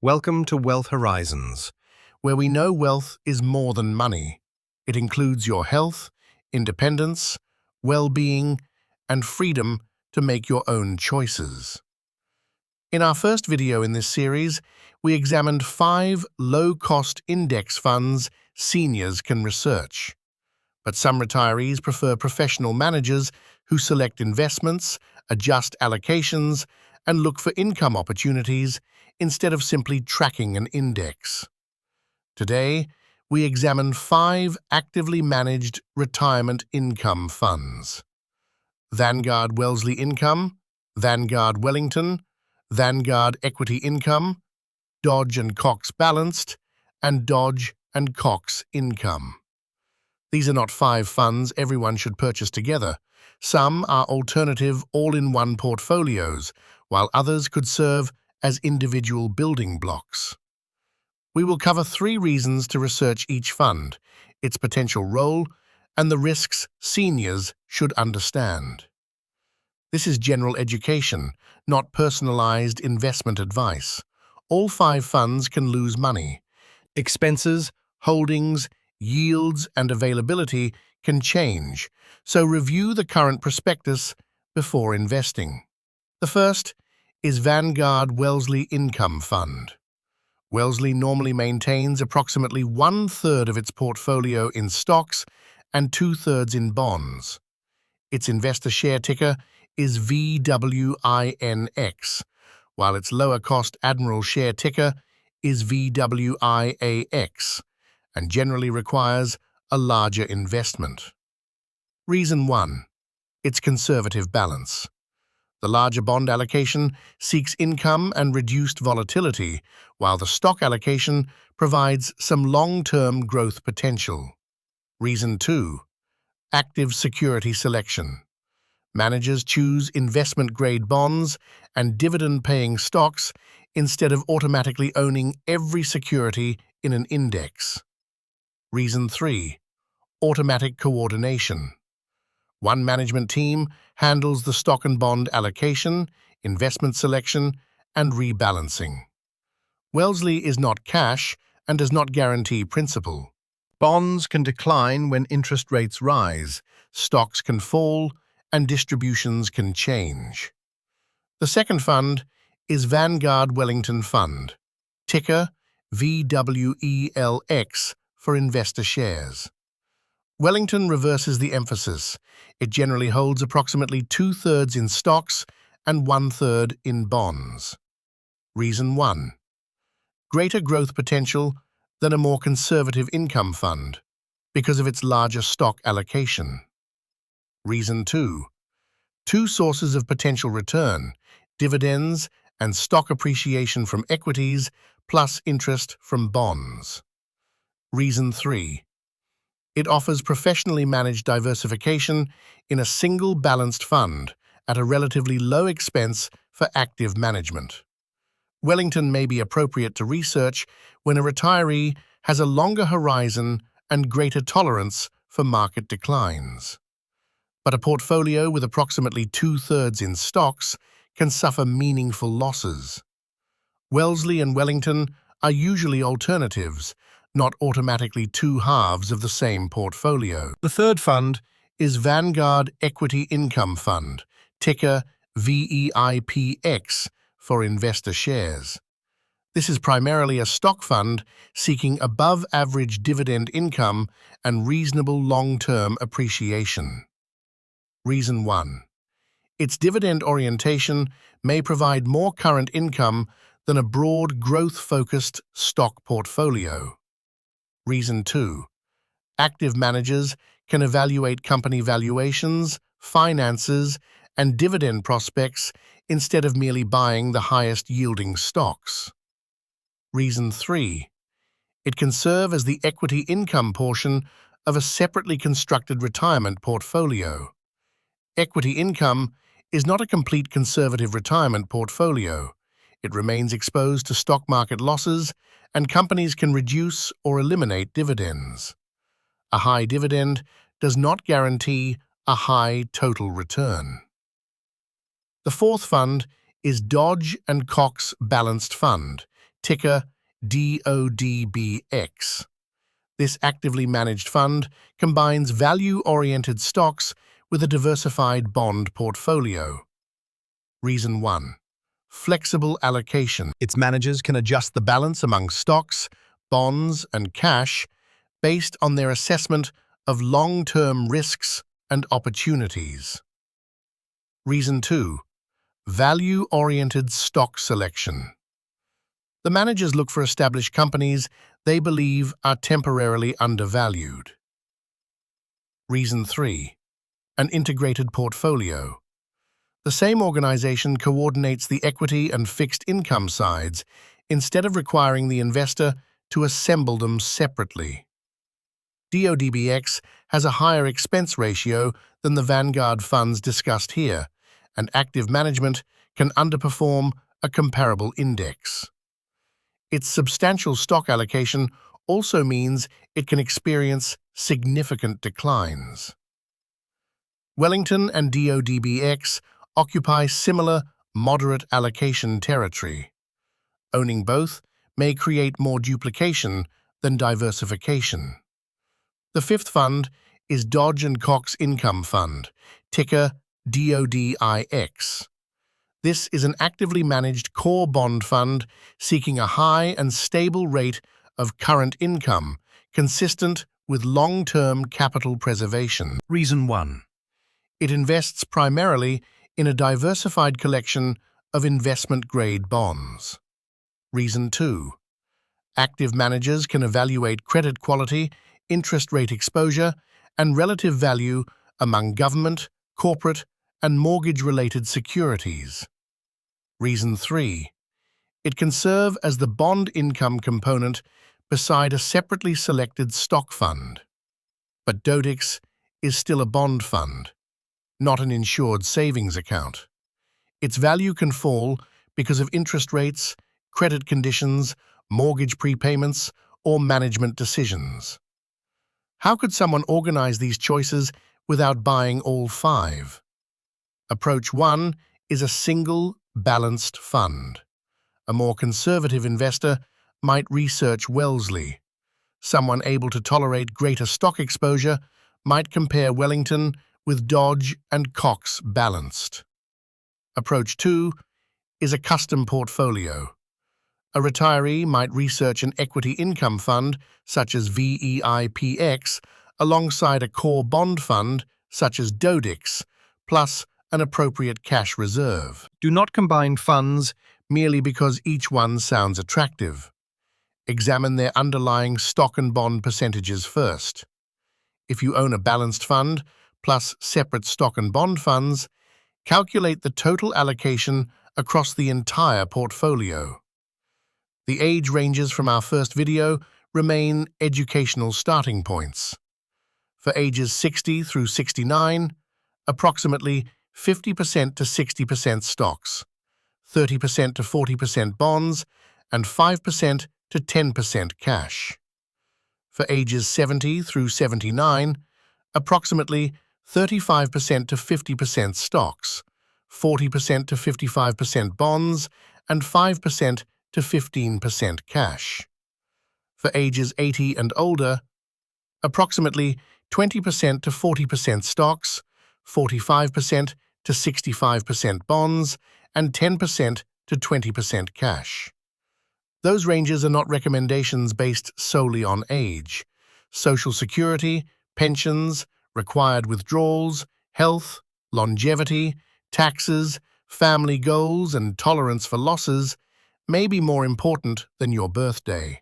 Welcome to Wealth Horizons, where we know wealth is more than money. It includes your health, independence, well-being, and freedom to make your own choices. In our first video in this series, we examined 5 low-cost index funds seniors can research. But some retirees prefer professional managers who select investments, adjust allocations, and look for income opportunities instead of simply tracking an index. Today, we examine 5 actively managed retirement income funds: Vanguard Wellesley Income, Vanguard Wellington, Vanguard Equity-Income, Dodge and Cox Balanced, and Dodge and Cox Income. These are not 5 funds everyone should purchase together. Some are alternative all-in-one portfolios, while others could serve as individual building blocks. We will cover 3 reasons to research each fund, its potential role, and the risks seniors should understand. This is general education, not personalized investment advice. All 5 funds can lose money. Expenses, holdings, yields, and availability can change, so review the current prospectus before investing. The first is Vanguard Wellesley Income Fund. Wellesley normally maintains approximately 1/3 of its portfolio in stocks and 2/3 in bonds. Its investor share ticker is VWINX, while its lower-cost Admiral share ticker is VWIAX, and generally requires a larger investment. Reason 1. Its conservative balance. The larger bond allocation seeks income and reduced volatility, while the stock allocation provides some long-term growth potential. Reason 2. Active security selection. Managers choose investment-grade bonds and dividend-paying stocks instead of automatically owning every security in an index. Reason 3. Automatic coordination. One management team handles the stock and bond allocation, investment selection, and rebalancing. Wellesley is not cash and does not guarantee principal. Bonds can decline when interest rates rise, stocks can fall, and distributions can change. The second fund is Vanguard Wellington Fund, ticker VWELX for investor shares. Wellington reverses the emphasis. It generally holds approximately 2/3 in stocks and 1/3 in bonds. Reason 1. Greater growth potential than a more conservative income fund because of its larger stock allocation. Reason 2. 2 sources of potential return: dividends and stock appreciation from equities plus interest from bonds. Reason 3. It offers professionally managed diversification in a single balanced fund at a relatively low expense for active management. Wellington may be appropriate to research when a retiree has a longer horizon and greater tolerance for market declines. But a portfolio with approximately 2/3 in stocks can suffer meaningful losses. Wellesley and Wellington are usually alternatives, not automatically 2 halves of the same portfolio. The third fund is Vanguard Equity-Income Fund, ticker VEIPX for investor shares. This is primarily a stock fund seeking above-average dividend income and reasonable long-term appreciation. Reason 1. Its dividend orientation may provide more current income than a broad growth-focused stock portfolio. Reason 2. Active managers can evaluate company valuations, finances, and dividend prospects instead of merely buying the highest-yielding stocks. Reason 3. It can serve as the equity income portion of a separately constructed retirement portfolio. Equity income is not a complete conservative retirement portfolio. It remains exposed to stock market losses, and companies can reduce or eliminate dividends. A high dividend does not guarantee a high total return. The fourth fund is Dodge and Cox Balanced Fund, ticker DODBX. This actively managed fund combines value-oriented stocks with a diversified bond portfolio. Reason 1. Flexible allocation. Its managers can adjust the balance among stocks, bonds, and cash based on their assessment of long-term risks and opportunities. Reason 2. Value-oriented stock selection. The managers look for established companies they believe are temporarily undervalued. Reason 3. An integrated portfolio. The same organization coordinates the equity and fixed income sides instead of requiring the investor to assemble them separately. DODBX has a higher expense ratio than the Vanguard funds discussed here, and active management can underperform a comparable index. Its substantial stock allocation also means it can experience significant declines. Wellington and DODBX occupy similar, moderate allocation territory. Owning both may create more duplication than diversification. The fifth fund is Dodge and Cox Income Fund, ticker DODIX. This is an actively managed core bond fund seeking a high and stable rate of current income consistent with long-term capital preservation. Reason 1. It invests primarily in a diversified collection of investment-grade bonds. Reason 2. Active managers can evaluate credit quality, interest rate exposure, and relative value among government, corporate, and mortgage-related securities. Reason 3. It can serve as the bond income component beside a separately selected stock fund. But DODIX is still a bond fund, not an insured savings account. Its value can fall because of interest rates, credit conditions, mortgage prepayments, or management decisions. How could someone organize these choices without buying all 5? Approach 1 is a single, balanced fund. A more conservative investor might research Wellesley. Someone able to tolerate greater stock exposure might compare Wellington with Dodge and Cox Balanced. Approach 2 is a custom portfolio. A retiree might research an equity income fund, such as VEIPX, alongside a core bond fund, such as DODIX, plus an appropriate cash reserve. Do not combine funds merely because each one sounds attractive. Examine their underlying stock and bond percentages first. If you own a balanced fund, plus separate stock and bond funds, calculate the total allocation across the entire portfolio. The age ranges from our first video remain educational starting points. For ages 60 through 69, approximately 50% to 60% stocks, 30% to 40% bonds, and 5% to 10% cash. For ages 70 through 79, approximately 35% to 50% stocks, 40% to 55% bonds, and 5% to 15% cash. For ages 80 and older, approximately 20% to 40% stocks, 45% to 65% bonds, and 10% to 20% cash. Those ranges are not recommendations based solely on age. Social Security, pensions, required withdrawals, health, longevity, taxes, family goals, and tolerance for losses may be more important than your birthday.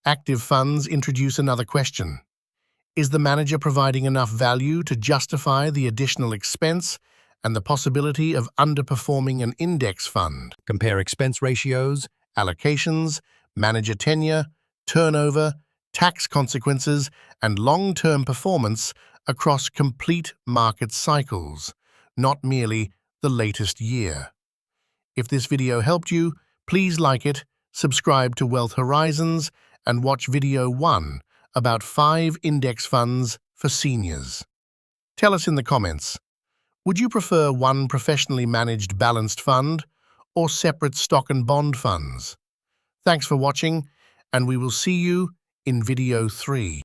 Active funds introduce another question. Is the manager providing enough value to justify the additional expense and the possibility of underperforming an index fund? Compare expense ratios, allocations, manager tenure, turnover, tax consequences, and long-term performance across complete market cycles, not merely the latest year. If this video helped you, please like it, subscribe to Wealth Horizons, and watch video 1 about 5 index funds for seniors. Tell us in the comments, would you prefer one professionally managed balanced fund or separate stock and bond funds? Thanks for watching, and we will see you in video 3.